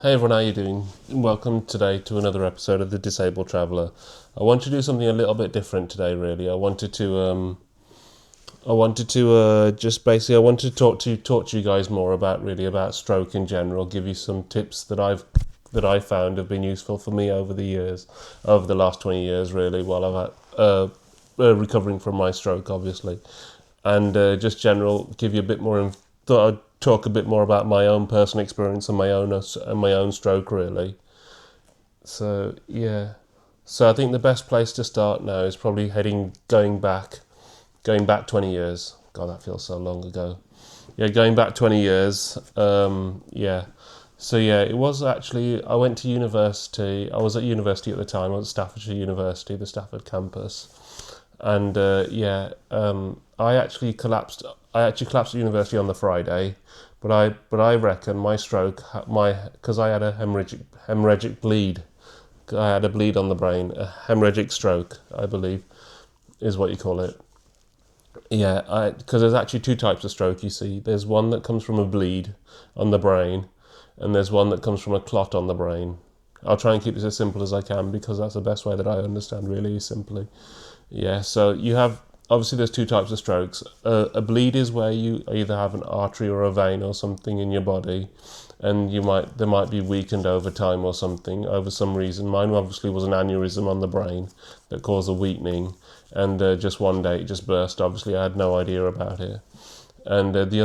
Hey everyone, how you doing? Welcome today to another episode of the Disabled Traveller. I want to do something a little bit different today. Really, I wanted to talk to you guys more about stroke in general. Give you some tips that I found have been useful for me over the years, over the last 20 years, really, while I've recovering from my stroke, obviously, and just general give you a bit more. Thought I'd talk a bit more about my own personal experience and my own stroke, really. So yeah, so I think the best place to start now is probably going back 20 years. God, that feels so long ago. Yeah, going back 20 years. Yeah. So yeah, it was actually I went to university. I was at university at the time. I was at Staffordshire University, the Stafford campus, and I actually collapsed at university on the Friday, but I reckon my stroke, my because I had a hemorrhagic bleed. I had a bleed on the brain, a hemorrhagic stroke, I believe, is what you call it. Yeah, because there's actually two types of stroke. You see, there's one that comes from a bleed on the brain, and there's one that comes from a clot on the brain. I'll try and keep this as simple as I can because that's the best way that I understand, really simply. Yeah, so you have obviously there's two types of strokes. A bleed is where you either have an artery or a vein or something in your body, and they might be weakened over time or something over some reason. Mine obviously was an aneurysm on the brain that caused a weakening, and just one day it just burst. Obviously, I had no idea about it. And the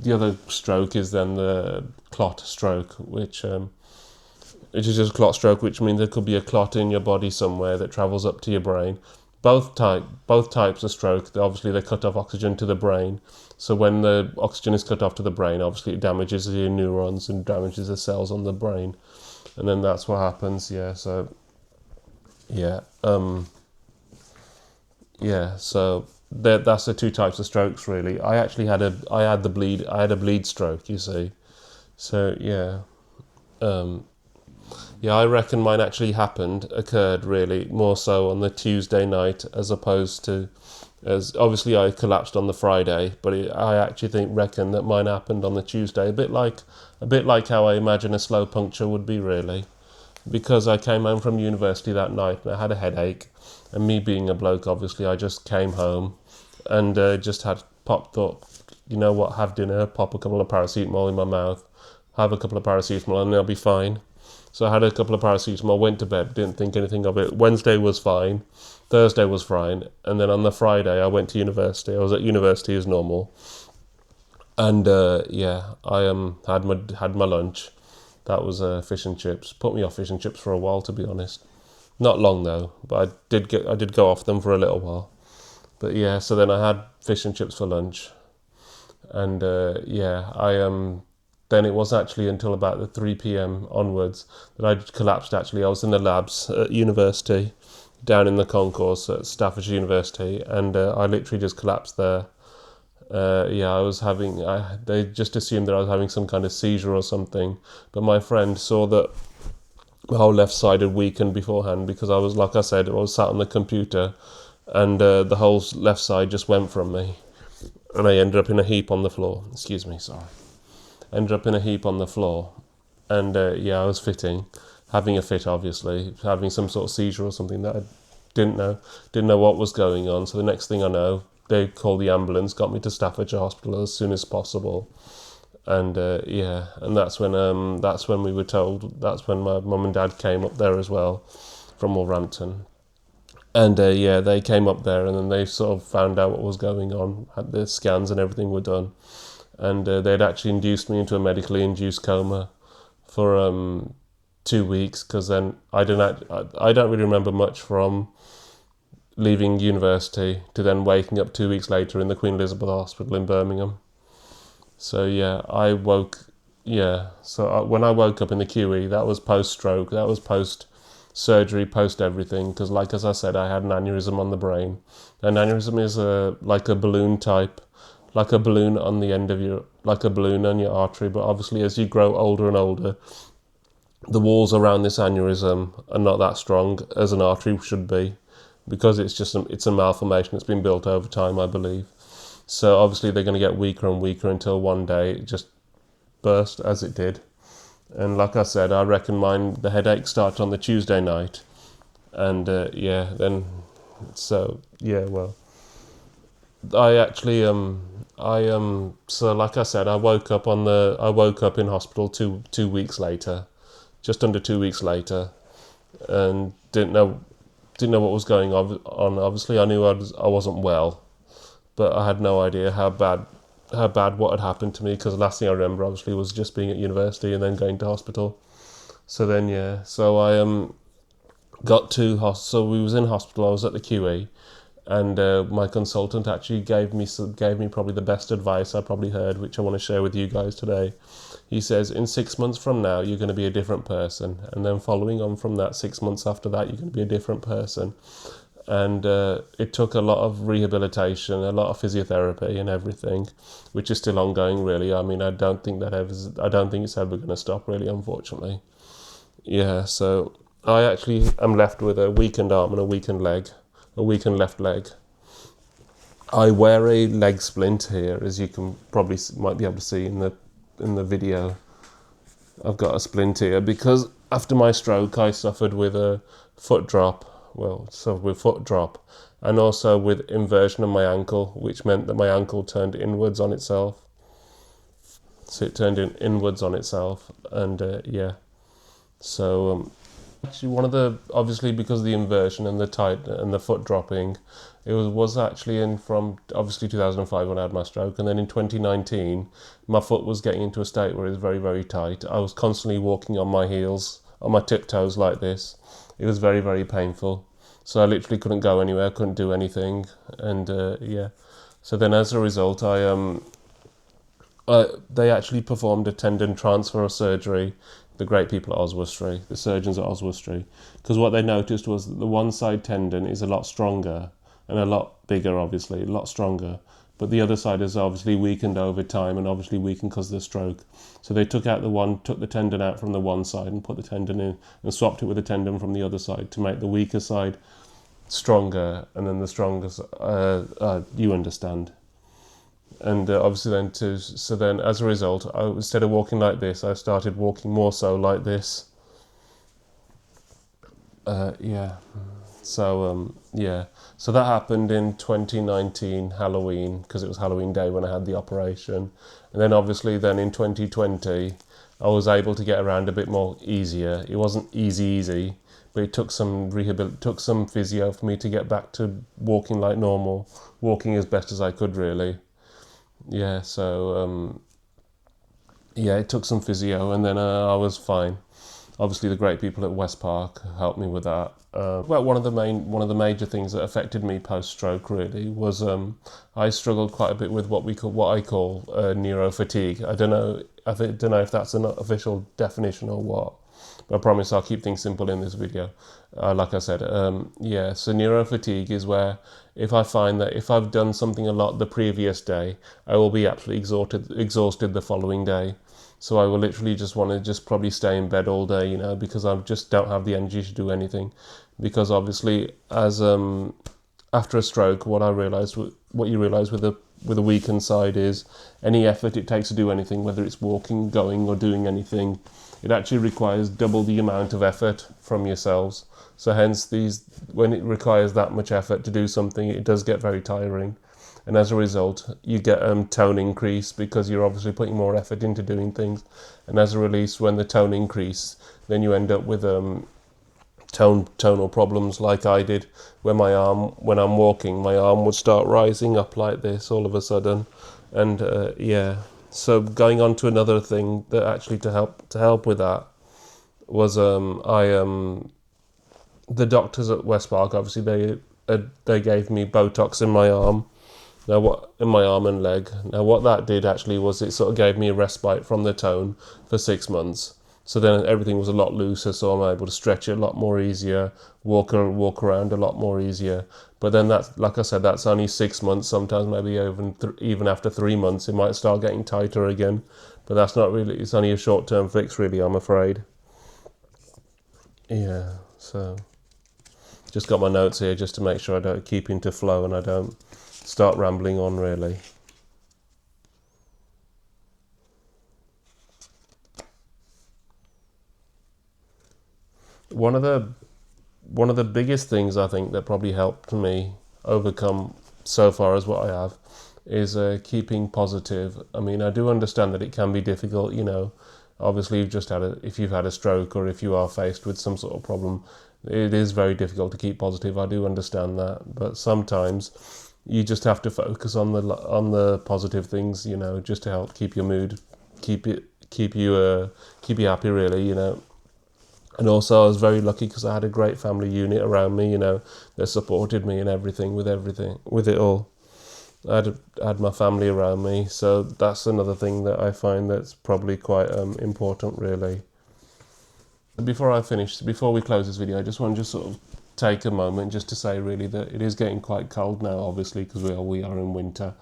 other stroke is then the clot stroke, which is just a clot stroke, which means there could be a clot in your body somewhere that travels up to your brain. Both types of stroke, obviously they cut off oxygen to the brain. So when the oxygen is cut off to the brain, obviously it damages the neurons and damages the cells on the brain, and then that's what happens. Yeah. So yeah, yeah. So that's the two types of strokes really. I had a bleed stroke. You see. So yeah. Um, Yeah, I reckon mine actually occurred really more so on the Tuesday night as opposed to, as obviously I collapsed on the Friday, but I actually reckon that mine happened on the Tuesday, a bit like how I imagine a slow puncture would be really, because I came home from university that night and I had a headache, and me being a bloke, obviously I just came home and just had thought, you know what, have dinner, pop a couple of paracetamol in my mouth, have a couple of paracetamol and I'll be fine. So I had a couple of paracetamol, went to bed, didn't think anything of it. Wednesday was fine, Thursday was fine, and then on the Friday I went to university. I was at university as normal, and yeah, I had my lunch. That was fish and chips. Put me off fish and chips for a while, to be honest. Not long though, but I did go off them for a little while. But yeah, so then I had fish and chips for lunch, and yeah, then it was actually until about the 3 p.m. onwards that I collapsed. Actually, I was in the labs at university, down in the concourse at Staffordshire University, and I literally just collapsed there. Yeah, they just assumed that I was having some kind of seizure or something, but my friend saw that my whole left side had weakened beforehand because I was, like I said, I was sat on the computer, and the whole left side just went from me, and I ended up in a heap on the floor. Excuse me, sorry. Ended up in a heap on the floor, and yeah, I was having a fit, obviously, having some sort of seizure or something that I didn't know what was going on. So the next thing I know, they called the ambulance, got me to Staffordshire Hospital as soon as possible, and yeah, and that's when we were told. That's when my mum and dad came up there as well, from Wolverhampton, and yeah, they came up there, and then they sort of found out what was going on. Had the scans and everything were done, and they'd actually induced me into a medically induced coma for 2 weeks, because then I don't really remember much from leaving university to then waking up 2 weeks later in the Queen Elizabeth Hospital in Birmingham. So yeah, when I woke up in the QE, that was post stroke, that was post surgery, post everything, because as I said, I had an aneurysm on the brain. An aneurysm is like a balloon type, like a balloon on the end of like a balloon on your artery, but obviously as you grow older and older, the walls around this aneurysm are not that strong as an artery should be, because it's a malformation that's been built over time, I believe. So obviously they're going to get weaker and weaker until one day it just burst, as it did. And like I said, I reckon the headache started on the Tuesday night, and well, I actually so like I said, I woke up in hospital two weeks later, just under 2 weeks later, and didn't know what was going on. Obviously, I knew I wasn't well, but I had no idea how bad what had happened to me, because the last thing I remember obviously was just being at university and then going to hospital. So then so I so we was in hospital. I was at the QE, and my consultant actually gave me probably the best advice I probably heard, which I want to share with you guys today. He says, in 6 months from now, you're going to be a different person, and then following on from that, 6 months after that, you're going to be a different person. And it took a lot of rehabilitation, a lot of physiotherapy, and everything, which is still ongoing. Really, I mean, I don't think it's ever going to stop. Really, unfortunately. Yeah. So I actually am left with a weakened arm and a weakened leg, a weakened left leg. I wear a leg splint here, as you can probably might be able to see in the video. I've got a splint here because after my stroke, I suffered with a foot drop. Well, suffered with foot drop, and also with inversion of my ankle, which meant that my ankle turned inwards on itself. So it turned inwards on itself, and So actually, one of the obviously because of the inversion and the tight and the foot dropping, it was actually in from obviously 2005 when I had my stroke, and then in 2019 my foot was getting into a state where it was very, very tight. I was constantly walking on my heels, on my tiptoes like this. It was very, very painful. So I literally couldn't go anywhere, couldn't do anything, and So then as a result, they actually performed a tendon transfer surgery, the great people at Oswestry, the surgeons at Oswestry, because what they noticed was that the one side tendon is a lot stronger and a lot bigger, obviously, a lot stronger, but the other side is obviously weakened over time and obviously weakened because of the stroke. So they took the tendon out from the one side and put the tendon in and swapped it with the tendon from the other side to make the weaker side stronger, and then the strongest, you understand. And obviously then as a result, instead of walking like this, I started walking more so like this. Yeah. So that happened in 2019 Halloween, because it was Halloween day when I had the operation, and then obviously then in 2020 I was able to get around a bit more easier. It wasn't easy, but it took some physio for me to get back to walking like normal, walking as best as I could, really. Yeah, so it took some physio, and then I was fine. Obviously, the great people at West Park helped me with that. Well, one of the major things that affected me post stroke really was I struggled quite a bit with what I call neuro fatigue. I don't know if that's an official definition or what, but I promise I'll keep things simple in this video. Like I said, so neuro fatigue is where if I find that if I've done something a lot the previous day, I will be absolutely exhausted the following day. So I will literally just want to just probably stay in bed all day, because I just don't have the energy to do anything. Because obviously, as after a stroke, what you realise with a weakened side is any effort it takes to do anything, whether it's walking, going, or doing anything, it actually requires double the amount of effort from yourselves. So hence when it requires that much effort to do something, it does get very tiring. And as a result, you get tone increase because you're obviously putting more effort into doing things. And as a release, when the tone increase, then you end up with tonal problems like I did, where when I'm walking, my arm would start rising up like this all of a sudden. And so going on to another thing that actually to help with that was the doctors at West Park, obviously they gave me Botox in my arm. In my arm and leg. Now, what that did actually was it sort of gave me a respite from the tone for 6 months. So then everything was a lot looser, so I'm able to stretch it a lot more easier, walk around a lot more easier. But then that's, like I said, that's only 6 months. Sometimes maybe even after 3 months, it might start getting tighter again. But that's not really. It's only a short-term fix, really, I'm afraid. Yeah. So just got my notes here just to make sure I don't keep into flow and I don't start rambling on, really. One of the biggest things I think that probably helped me overcome so far as what I have is keeping positive. I mean, I do understand that it can be difficult. Obviously, if you've had a stroke or if you are faced with some sort of problem, it is very difficult to keep positive. I do understand that, but sometimes you just have to focus on the positive things. Just to help keep your mood, keep it keep you happy, really. And also, I was very lucky because I had a great family unit around me. That supported me and everything with it all. I had my family around me, so that's another thing that I find that's probably quite important, really. Before we close this video, I just want to just sort of take a moment just to say really that it is getting quite cold now, obviously, because we are in winter.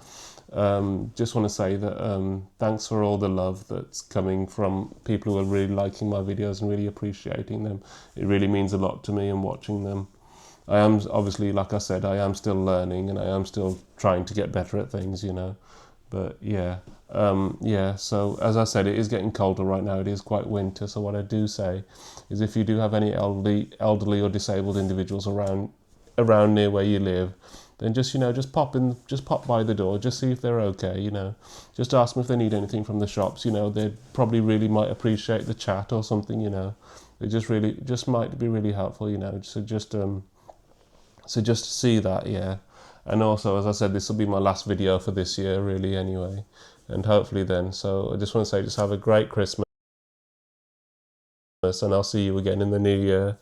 Just want to say that thanks for all the love that's coming from people who are really liking my videos and really appreciating them. It really means a lot to me and watching them. I am obviously, like I said, I am still learning and I am still trying to get better at things. But yeah. So as I said, it is getting colder right now. It is quite winter. So what I do say is, if you do have any elderly or disabled individuals around near where you live, then just pop by the door, just see if they're okay. Just ask them if they need anything from the shops. They probably really might appreciate the chat or something. It just might be really helpful. So just see that, yeah. And also, as I said, this will be my last video for this year, really, anyway. And hopefully then. So I just want to say, just have a great Christmas, and I'll see you again in the new year.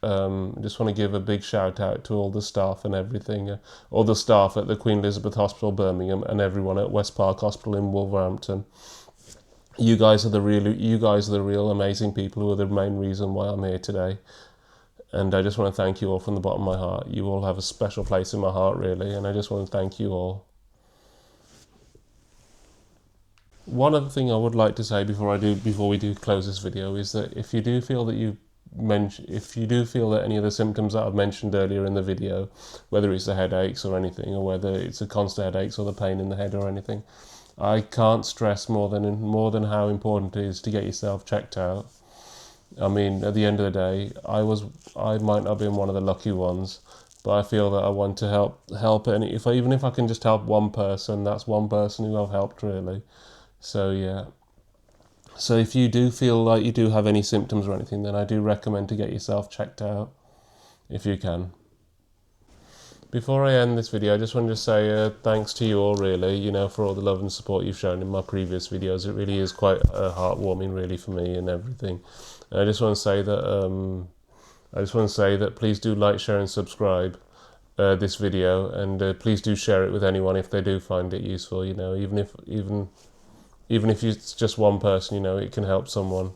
Just want to give a big shout out to all the staff and everything, all the staff at the Queen Elizabeth Hospital, Birmingham, and everyone at West Park Hospital in Wolverhampton. You guys are the real amazing people who are the main reason why I'm here today. And I just want to thank you all from the bottom of my heart. You all have a special place in my heart, really, and I just want to thank you all. One other thing I would like to say before we do close this video is that if you do feel that any of the symptoms that I've mentioned earlier in the video, whether it's the headaches or anything, or whether it's the constant headaches or the pain in the head or anything, I can't stress more than how important it is to get yourself checked out. I mean, at the end of the day, I might not have been one of the lucky ones, but I feel that I want to help even if I can just help one person, that's one person who I've helped, really. So yeah. So if you do feel like you do have any symptoms or anything, then I do recommend to get yourself checked out if you can. Before I end this video, I just wanted to say thanks to you all, really, for all the love and support you've shown in my previous videos. It really is quite heartwarming, really, for me and everything. And I just want to say that please do like, share, and subscribe this video, and please do share it with anyone if they do find it useful. Even if it's just one person, it can help someone.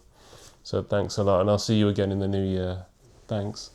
So thanks a lot, and I'll see you again in the new year. Thanks.